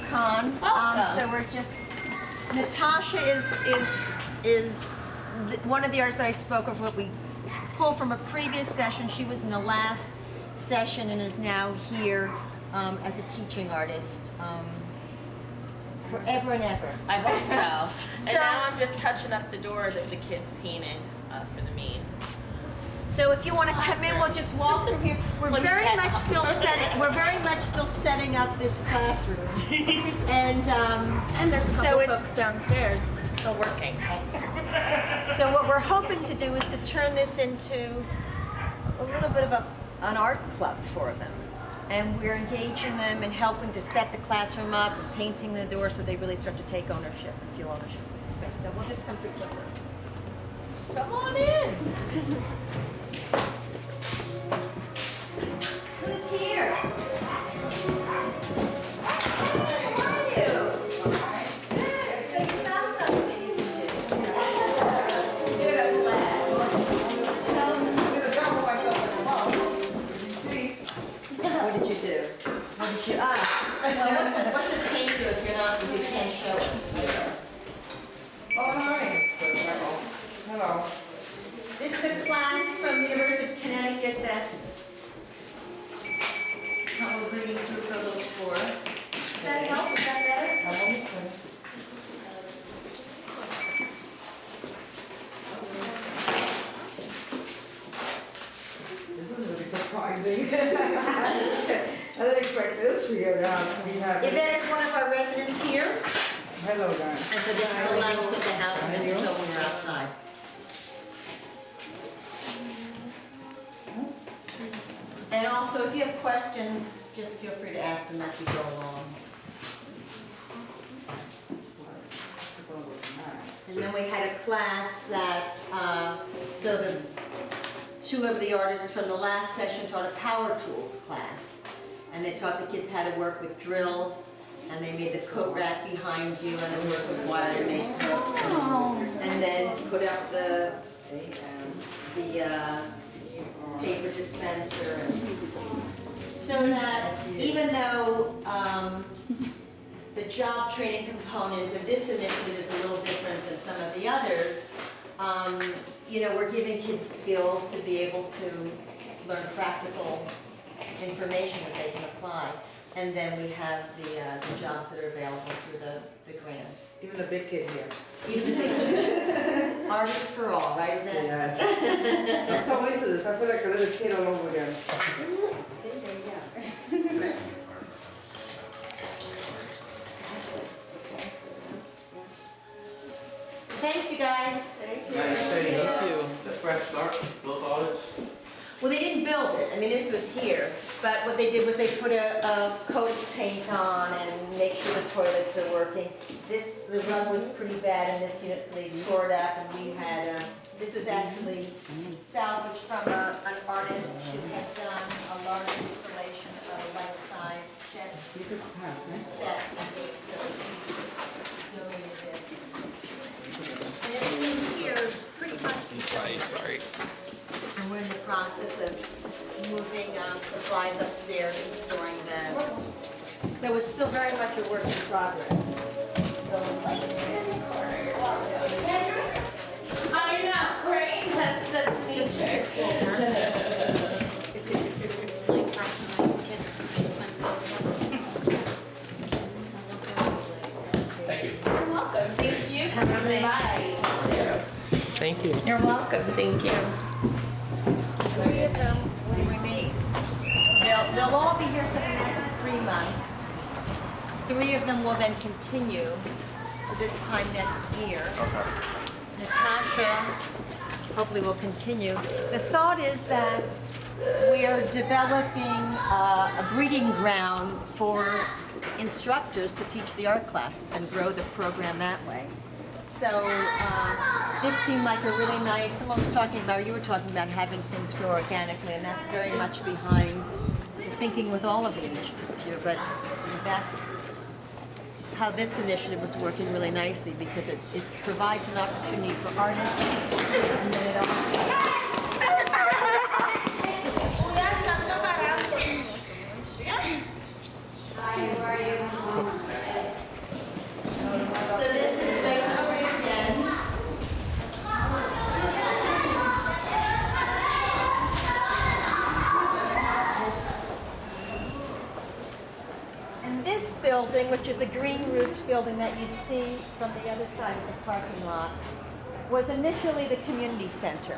Con. So we're just, Natasha is one of the artists that I spoke of, what we pulled from a previous session. She was in the last session and is now here as a teaching artist forever and ever. I hope so. And now I'm just touching up the door that the kid's painting for the meet. So if you want to come in, we'll just walk through here. We're very much still setting up this classroom. And there's a couple folks downstairs still working. So what we're hoping to do is to turn this into a little bit of an art club for them. And we're engaging them and helping to set the classroom up and painting the door so they really start to take ownership and feel ownership of the space. So we'll just come through quickly. Come on in. Who's here? How are you? Good. So you found something you can do. Good, I'm glad. What did you do? What did you, well, what's the paint do if you can't show it? Oh, nice. Hello. This is a class from University of Connecticut that's how we're reading through for a little tour. Does that help? Is that better? I'm almost finished. This is really surprising. I didn't expect this for your house. We have Yvette is one of our residents here. Hello, guys. And so this is the last of the house, maybe so when you're outside. And also, if you have questions, just feel free to ask them as we go along. And then we had a class that, so the two of the artists from the last session taught a power tools class. And they taught the kids how to work with drills, and they made the coat rack behind you, and then worked with wire to make hooks, and then put up the paper dispenser, so that even though the job training component of this initiative is a little different than some of the others, you know, we're giving kids skills to be able to learn practical information that they can apply. And then we have the jobs that are available through the grant. Even the big kid here. Even the big kid. Artists for all, right, Yvette? Yes. I'm so into this. I feel like a little kid all over again. See, there you go. Thanks, you guys. Thank you. The fresh start, built all this. Well, they didn't build it. I mean, this was here. But what they did was they put a coat of paint on and make sure the toilets are working. The rug was pretty bad in this unit, so they tore it up, and we had this was actually salvaged from an artist who had done a large installation of a life-size chess set, so he donated it. And everything here is pretty much Sorry. and we're in the process of moving supplies upstairs and storing them. So it's still very much a work in progress. I know, right? That's nature. Thank you. You're welcome. Thank you for coming by. Thank you. You're welcome. Thank you. 3 of them will remain. They'll all be here for the next 3 months. 3 of them will then continue to this time next year. Okay. Natasha hopefully will continue. The thought is that we are developing a breeding ground for instructors to teach the art classes and grow the program that way. So this seemed like a really nice, someone was talking about, you were talking about having things grow organically, and that's very much behind the thinking with all of the initiatives here, but that's how this initiative was working really nicely, because it provides an opportunity for artists, and then it also... Hi, how are you? building, which is the green roofed building that you see from the other side of the parking lot, was initially the community center.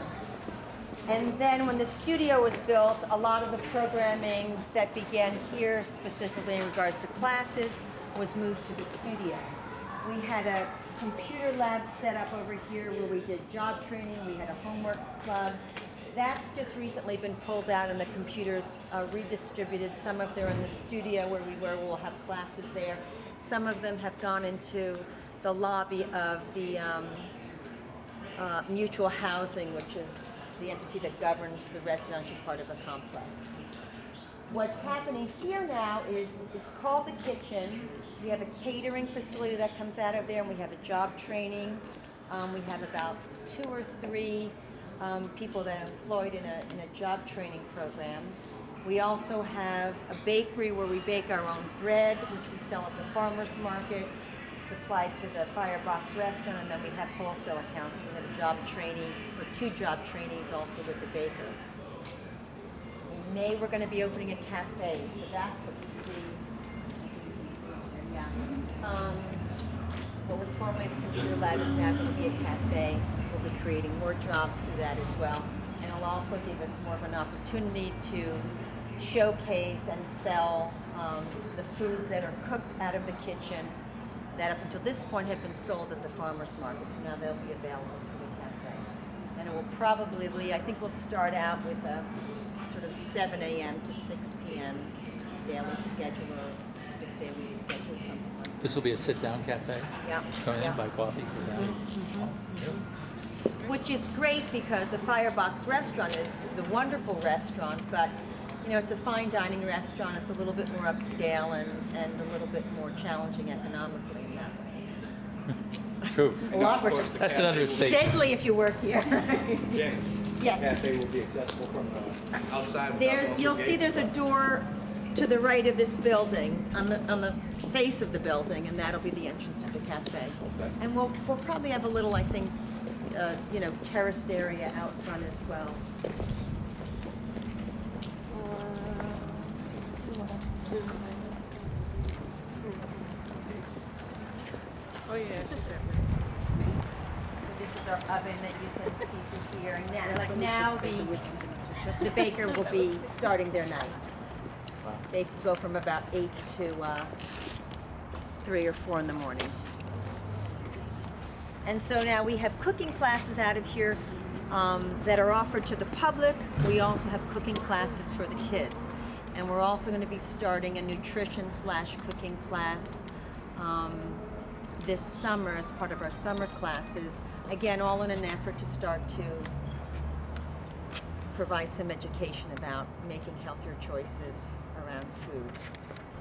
And then when the studio was built, a lot of the programming that began here, specifically in regards to classes, was moved to the studio. We had a computer lab set up over here where we did job training. We had a homework club. That's just recently been pulled out and the computers redistributed. Some of them are in the studio where we were. We'll have classes there. Some of them have gone into the lobby of the mutual housing, which is the entity that governs the residential part of the complex. What's happening here now is it's called the kitchen. We have a catering facility that comes out of there, and we have a job training. We have about 2 or 3 people that are employed in a job training program. We also have a bakery where we bake our own bread, which we sell at the farmers market, supplied to the Firebox restaurant, and then we have wholesale accounts. We have a job trainee, or 2 job trainees also with the baker. In May, we're going to be opening a cafe, so that's what you see. Yeah. What was formerly the computer lab is now going to be a cafe. We'll be creating more jobs through that as well. And it'll also give us more of an opportunity to showcase and sell the foods that are cooked out of the kitchen that up until this point have been sold at the farmers market. So now they'll be available through the cafe. And it will probably be, I think we'll start out with a sort of 7 a.m. to 6 p.m. daily schedule or 6-day-a-week schedule, something like that. This will be a sit-down cafe? Yeah. Come in, Yeah. buy coffee, sit down. Which is great because the Firebox restaurant is a wonderful restaurant, but you know, it's a fine dining restaurant. It's a little bit more upscale and a little bit more challenging economically in that way. True. A lot more That's an understatement. deadly if you work here. James, Yes. the cafe will be accessible from outside. without You'll opening see gates? there's a door to the right of this building, on the face of the building, and that'll be the entrance to the cafe. Okay. And we'll probably have a little, I think, terraced area out front as well. Oh, yeah, she said. So this is our oven that you can see through here. And now the baker will be starting their night. They go from about 8 to 3 or 4 in the morning. And so now we have cooking classes out of here that are offered to the public. We also have cooking classes for the kids. And we're also going to be starting a nutrition/cooking class this summer as part of our summer classes. Again, all in an effort to start to provide some education about making healthier choices around food,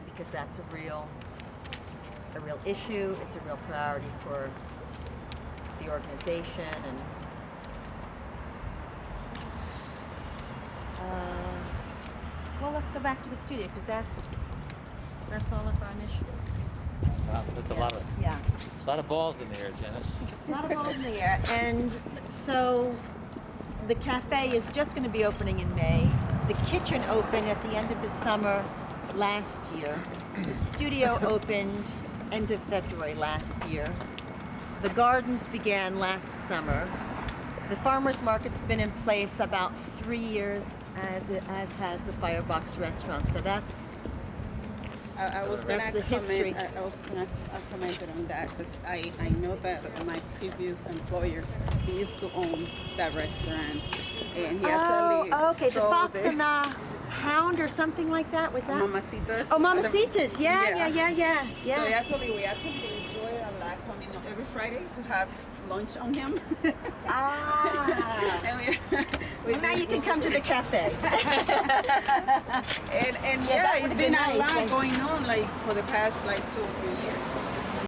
because that's a real issue. It's a real priority for the organization. And well, let's go back to the studio because that's all of our initiatives. Wow, that's a lot of balls in the air, Janice. A lot of balls in the air. And so the cafe is just going to be opening in May. The kitchen opened at the end of the summer last year. The studio opened end of February last year. The gardens began last summer. The farmers market's been in place about 3 years, as has the Firebox restaurant. So that's I was gonna That's the history. comment. I was gonna comment on that because I know that my previous employer, he used to own that restaurant, and he actually okay. The sold Fox it. and the Hound or something like that. Was that? Mamacitas. Oh, Mamacitas. Yeah. So we actually enjoy a lot coming up every Friday to have lunch on him. Ah. And Well, now you can come to the cafe. and Yeah, that it's would've been been a nice, lot like- going on like for the past 2 or 3 years.